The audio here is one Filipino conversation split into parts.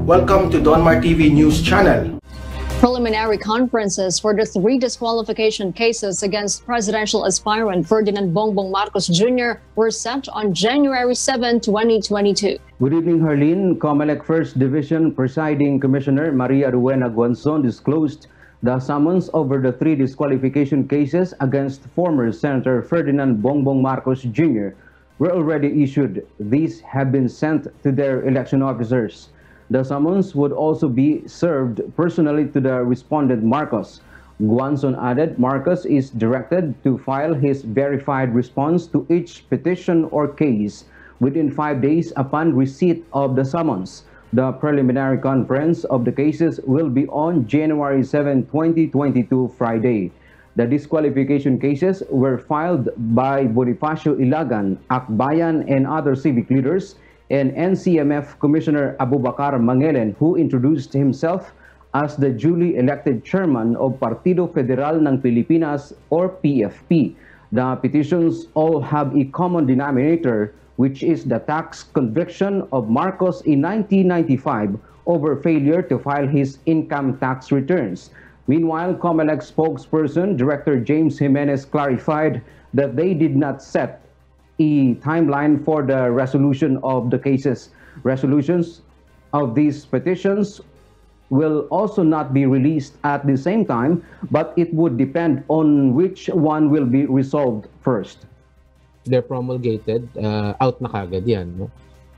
Welcome to Donmar TV News Channel. Preliminary conferences for the 3 disqualification cases against presidential aspirant Ferdinand Bongbong Marcos Jr. were set on January 7, 2022. Good evening, Harleen. COMELEC First Division Presiding Commissioner Maria Rowena Guanzon disclosed the summons over the 3 disqualification cases against former Senator Ferdinand Bongbong Marcos Jr. were already issued. These have been sent to their election officers. The summons would also be served personally to the respondent Marcos. Guanzon added Marcos is directed to file his verified response to each petition or case within 5 days upon receipt of the summons. The preliminary conference of the cases will be on January 7, 2022, Friday. The disqualification cases were filed by Bonifacio Ilagan, Akbayan, and other civic leaders, and NCMF Commissioner Abubakar Mangelen, who introduced himself as the duly elected chairman of Partido Federal ng Pilipinas or PFP. The petitions all have a common denominator, which is the tax conviction of Marcos in 1995 over failure to file his income tax returns. Meanwhile, COMELEC spokesperson Director James Jimenez clarified that they did not set a timeline for the resolution of the cases. Resolutions of these petitions will also not be released at the same time, but it would depend on which one will be resolved first. They're promulgated, out na kagad yan, no?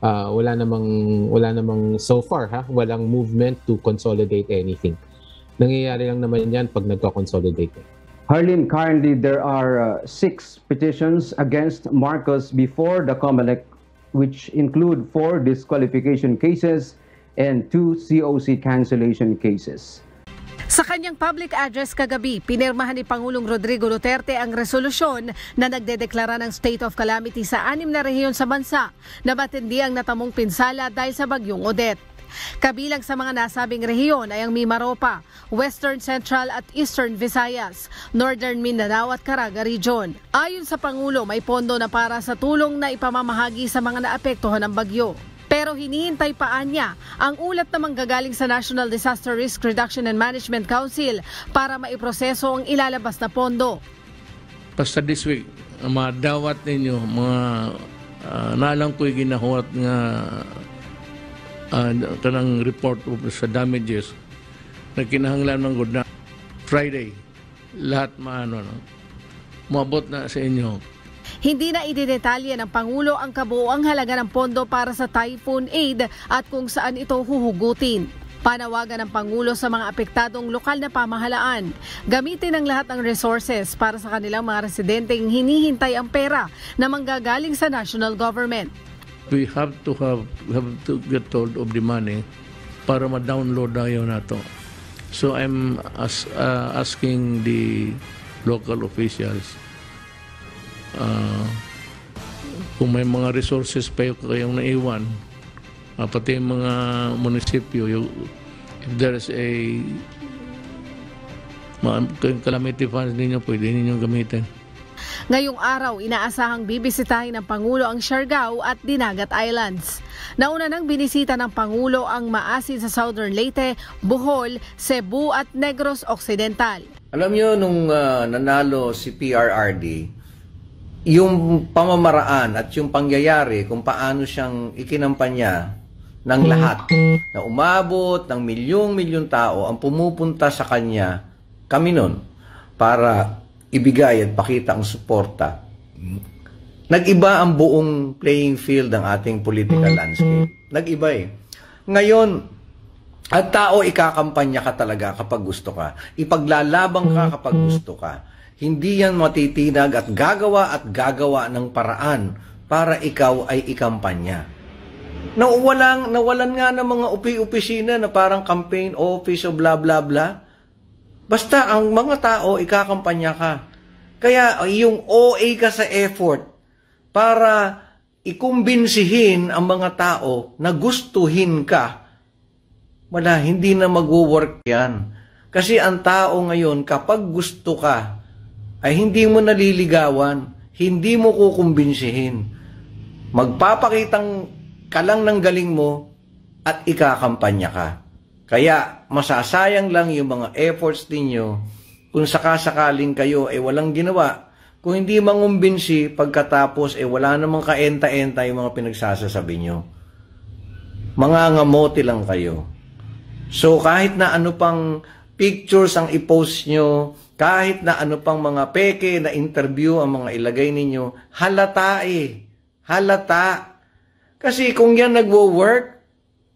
Wala namang so far, walang movement to consolidate anything. Nangyayari lang naman yan pag nagko-consolidate. Harleen, currently there are 6 petitions against Marcos before the COMELEC, which include 4 disqualification cases and 2 COC cancellation cases. Sa kanyang public address kagabi, pinirmahan ni Pangulong Rodrigo Duterte ang resolusyon na nagdedeklara ng state of calamity sa 6 na rehiyon sa bansa na matindi ang natamong pinsala dahil sa bagyong Odette. Kabilang sa mga nasabing rehiyon ay ang Mimaropa, Western Central at Eastern Visayas, Northern Mindanao at Caraga Region. Ayon sa Pangulo, may pondo na para sa tulong na ipamamahagi sa mga naapektuhan ng bagyo. Pero hinihintay pa niya ang ulat na manggagaling sa National Disaster Risk Reduction and Management Council para maiproseso ang ilalabas na pondo. Basta this week, mga dawat ninyo, mga naalang ko'y ginahuat nga tanang report sa damages na kinahanglan ng good na Friday lahat maabot na sa inyo. Hindi na ididetalye ng Pangulo ang kabuuang halaga ng pondo para sa typhoon aid at kung saan ito huhugutin. Panawagan ng Pangulo sa mga apektadong lokal na pamahalaan. Gamitin ang lahat ng resources para sa kanilang mga residenteng hinihintay ang pera na manggagaling sa national government. We have to get hold of the money para ma-download na yun nato. So I'm asking the local officials kung may mga resources pa kayong naiwan, pati yung mga munisipyo, if there's a calamity funds ninyo, pwede ninyong gamitin. Ngayong araw, inaasahang bibisitahin ng Pangulo ang Siargao at Dinagat Islands. Nauna nang binisita ng Pangulo ang maasin sa Southern Leyte, Bohol, Cebu at Negros Occidental. Alam niyo, nung nanalo si PRRD, yung pamamaraan at yung pangyayari kung paano siyang ikinampanya ng lahat na umabot ng milyong-milyong tao ang pumupunta sa kanya, kami nun, para ibigay at pakita ang suporta. Nag-iba ang buong playing field ng ating political landscape. Nag-iba eh. Ngayon, at tao ikakampanya ka talaga kapag gusto ka. Ipaglalabang ka kapag gusto ka. Hindi yan matitinag at gagawa ng paraan para ikaw ay ikampanya. Nawalan nga ng mga opisina na parang campaign office o bla bla bla. Basta ang mga tao, ikakampanya ka. Kaya yung OA ka sa effort para ikumbinsihin ang mga tao na gustuhin ka, wala, hindi na mag-work yan. Kasi ang tao ngayon, kapag gusto ka, ay hindi mo naliligawan, hindi mo kukumbinsihin. Magpapakitang ka lang ng galing mo, at ikakampanya ka. Kaya masasayang lang yung mga efforts ninyo kung sakasakaling kayo walang ginawa. Kung hindi mangumbinsi, pagkatapos wala namang kaenta-enta yung mga pinagsasasabi nyo. Mga ngamote lang kayo. So kahit na ano pang pictures ang i-post nyo, kahit na ano pang mga peke na interview ang mga ilagay ninyo, halata halata. Kasi kung yan nagwo-work,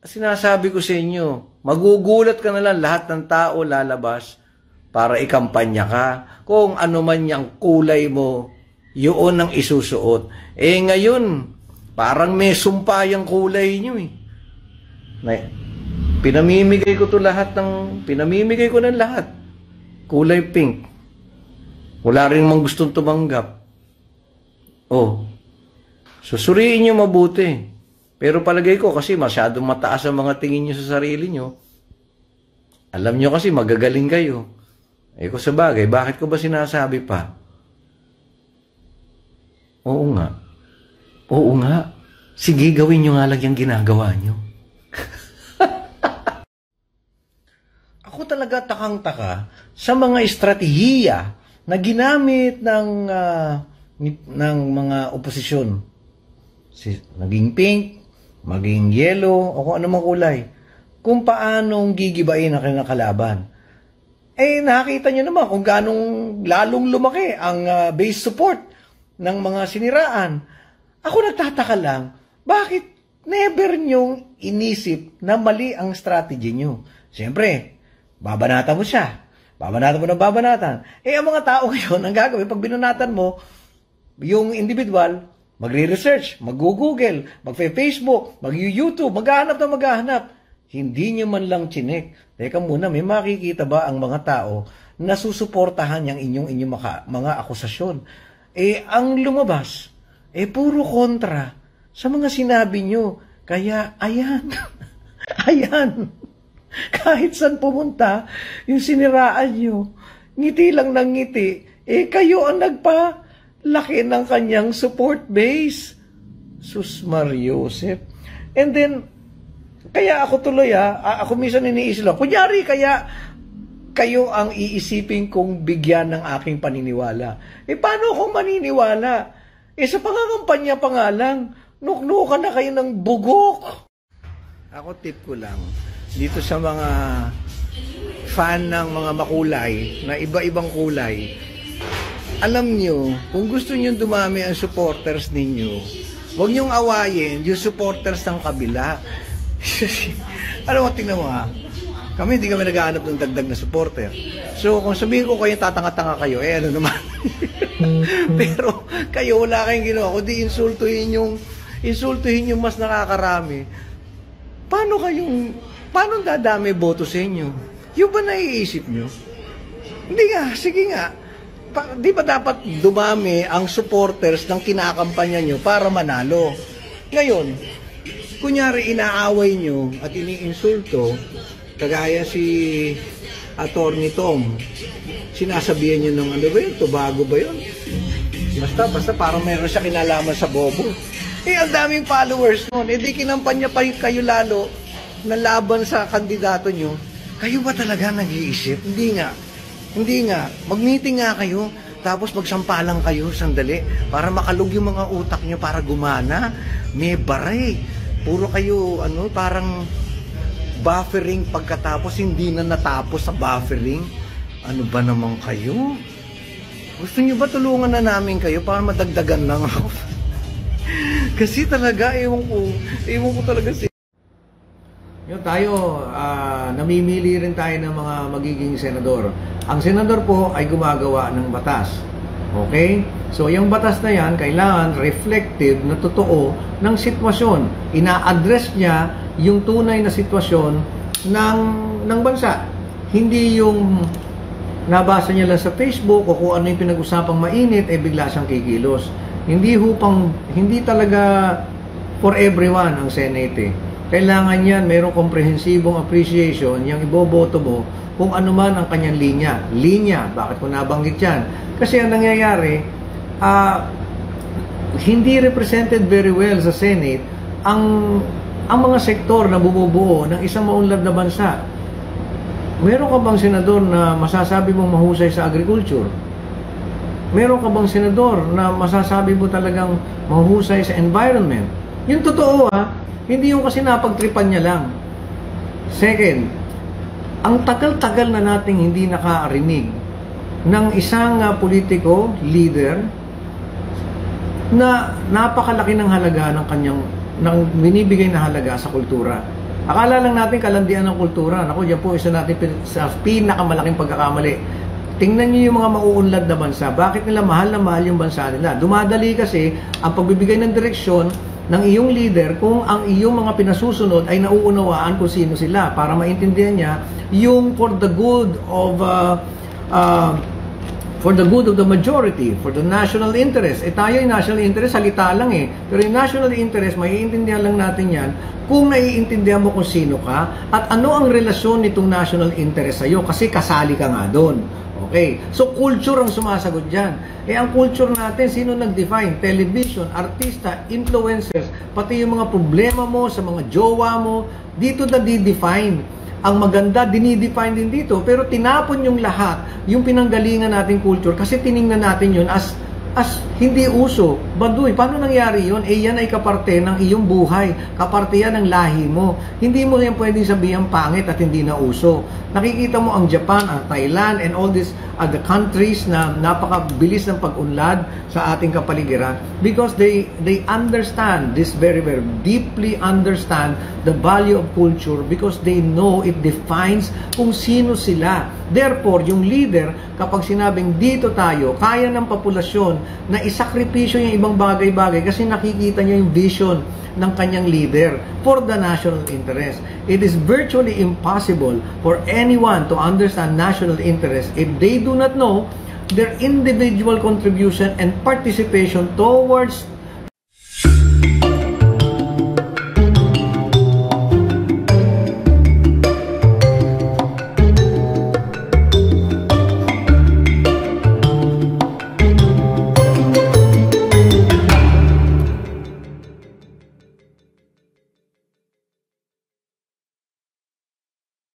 sinasabi ko sa inyo, magugulat ka na lang, lahat ng tao lalabas para ikampanya ka. Kung ano man yung kulay mo, yun ang isusuot. Ngayon, parang may sumpa yung kulay nyo Pinamimigay ko ng lahat. Kulay pink. Wala rin mang gustong tumanggap. Susuriin nyo mabuti. Pero palagay ko kasi masyadong mataas ang mga tingin nyo sa sarili nyo. Alam nyo kasi magagaling kayo. Kung sa bagay, bakit ko ba sinasabi pa? Oo nga. Sige, gawin nyo nga lang yung ginagawa nyo. Ako talaga takang-taka sa mga estratehiya na ginamit ng mga oposisyon. Naging pink, maging yellow, o kung anumang kulay. Kung paanong gigibain ang kanilang kalaban. Nakita nyo naman kung ganong lalong lumaki ang base support ng mga siniraan. Ako nagtataka lang, bakit never nyong inisip na mali ang strategy nyo? Siyempre, babanatan mo siya. Babanatan mo ng babanatan. Ang mga tao ngayon, ang gagawin, pag binanatan mo, yung individual, magre-research, mag-google, mag-Facebook, mag-YouTube, maghahanap. Hindi nyo man lang chinek. Teka muna, may makikita ba ang mga tao na susuportahan yung inyong mga akusasyon? Ang lumabas, puro kontra sa mga sinabi nyo. Kaya, ayan. Ayan. Kahit saan pumunta, yung siniraan nyo, ngiti lang ng ngiti, kayo ang nagpalaki ng kanyang support base. Sus Mariosep. And then, kaya ako tuloy ako minsan iniisip lang, kunyari kaya kayo ang iisipin kong bigyan ng aking paniniwala. Paano akong maniniwala? Sa pangangampanya pa nga lang, nuknukan na kayo ng bugok. Ako tip ko lang, dito sa mga fan ng mga makulay, na iba-ibang kulay, alam nyo, kung gusto nyo dumami ang supporters ninyo, huwag nyong awayin yung supporters ng kabila. Alam mo, tingnan mo kami hindi kami naghahanap ng dagdag na supporter. So, kung sabihin ko kayo tatanga-tanga kayo, ano naman. Pero, kayo wala kayong ginawa, kundi insultuhin yung mas nakakarami. Paano dadami boto sa inyo? Yung ba naiisip nyo? Hindi nga, sige nga. Di ba dapat dumami ang supporters ng kinakampanya nyo para manalo? Ngayon, kunyari inaaway nyo at iniinsulto, kagaya si Atty. Tom, sinasabihan nyo ng ano ba yun? Tobago ba yun? Basta parang meron siya kinalaman sa bobo. Ang daming followers nun. Di kinampanya pa kayo lalo na laban sa kandidato nyo. Kayo ba talaga nag-iisip? Hindi nga. Mag-meeting nga kayo, tapos magsampalang kayo sandali para makalug yung mga utak nyo para gumana. May baray. Puro kayo, parang buffering pagkatapos, hindi na natapos sa buffering. Ano ba naman kayo? Gusto nyo ba tulungan na namin kayo para madagdagan lang ako? Kasi talaga, ewan ko talaga tayo, namimili rin tayo ng mga magiging senador. Ang senador po ay gumagawa ng batas. Okay? So, yung batas na yan, kailangan reflective na totoo ng sitwasyon. Ina-address niya yung tunay na sitwasyon ng bansa. Hindi yung nabasa niya lang sa Facebook o kung ano yung pinag-usapang mainit, bigla siyang kikilos. Hindi talaga for everyone ang Senate. Kailangan yan, mayroong komprehensibong appreciation, yung iboboto mo kung ano man ang kanyang linya. Bakit ko nabanggit yan? Kasi ang nangyayari, hindi represented very well sa Senate ang ang mga sektor na bumubuo ng isang maunlad na bansa. Meron ka bang senador na masasabi mong mahusay sa agriculture? Meron ka bang senador na masasabi mo talagang mahusay sa environment? Yung totoo hindi yung kasi napagtripan niya lang. Second, ang tagal-tagal na nating hindi nakarinig ng isang politiko, leader, na napakalaki ng halaga ng kanyang binibigay na halaga sa kultura. Akala lang natin kalandian ng kultura. Naku, yan po isa natin sa pinakamalaking pagkakamali. Tingnan niyo yung mga mauunlad na bansa. Bakit nila mahal na mahal yung bansa nila? Dumadali kasi ang pagbibigay ng direksyon ng iyong leader kung ang iyong mga pinasusunod ay nauunawaan kung sino sila para maintindihan niya yung for the good of the majority, for the national interest. Tayo yung national interest, salita lang Pero yung national interest, maiintindihan lang natin yan kung naiintindihan mo kung sino ka at ano ang relasyon nitong national interest sa'yo kasi kasali ka nga doon. Okay? So, culture ang sumasagot dyan. Ang culture natin, sino nag-define? Television, artista, influencers, pati yung mga problema mo sa mga jowa mo, dito na di-define. Ang maganda, dinidefine din dito. Pero tinapon yung lahat, yung pinanggalingan nating culture, kasi tiningnan natin yun as hindi uso. Baduy, paano nangyari yun? Yan ay kaparte ng iyong buhay. Kaparte yan ng lahi mo. Hindi mo yan pwedeng sabihin pangit at hindi na uso. Nakikita mo ang Japan, ang Thailand, and all these other countries na napakabilis ng pag-unlad sa ating kapaligiran because they understand this very, very deeply understand the value of culture because they know it defines kung sino sila. Therefore, yung leader, kapag sinabing dito tayo, kaya ng populasyon na isakripisyo yung ibang bagay-bagay kasi nakikita niya yung vision ng kanyang leader for the national interest. It is virtually impossible for anyone to understand national interest if they do not know their individual contribution and participation towards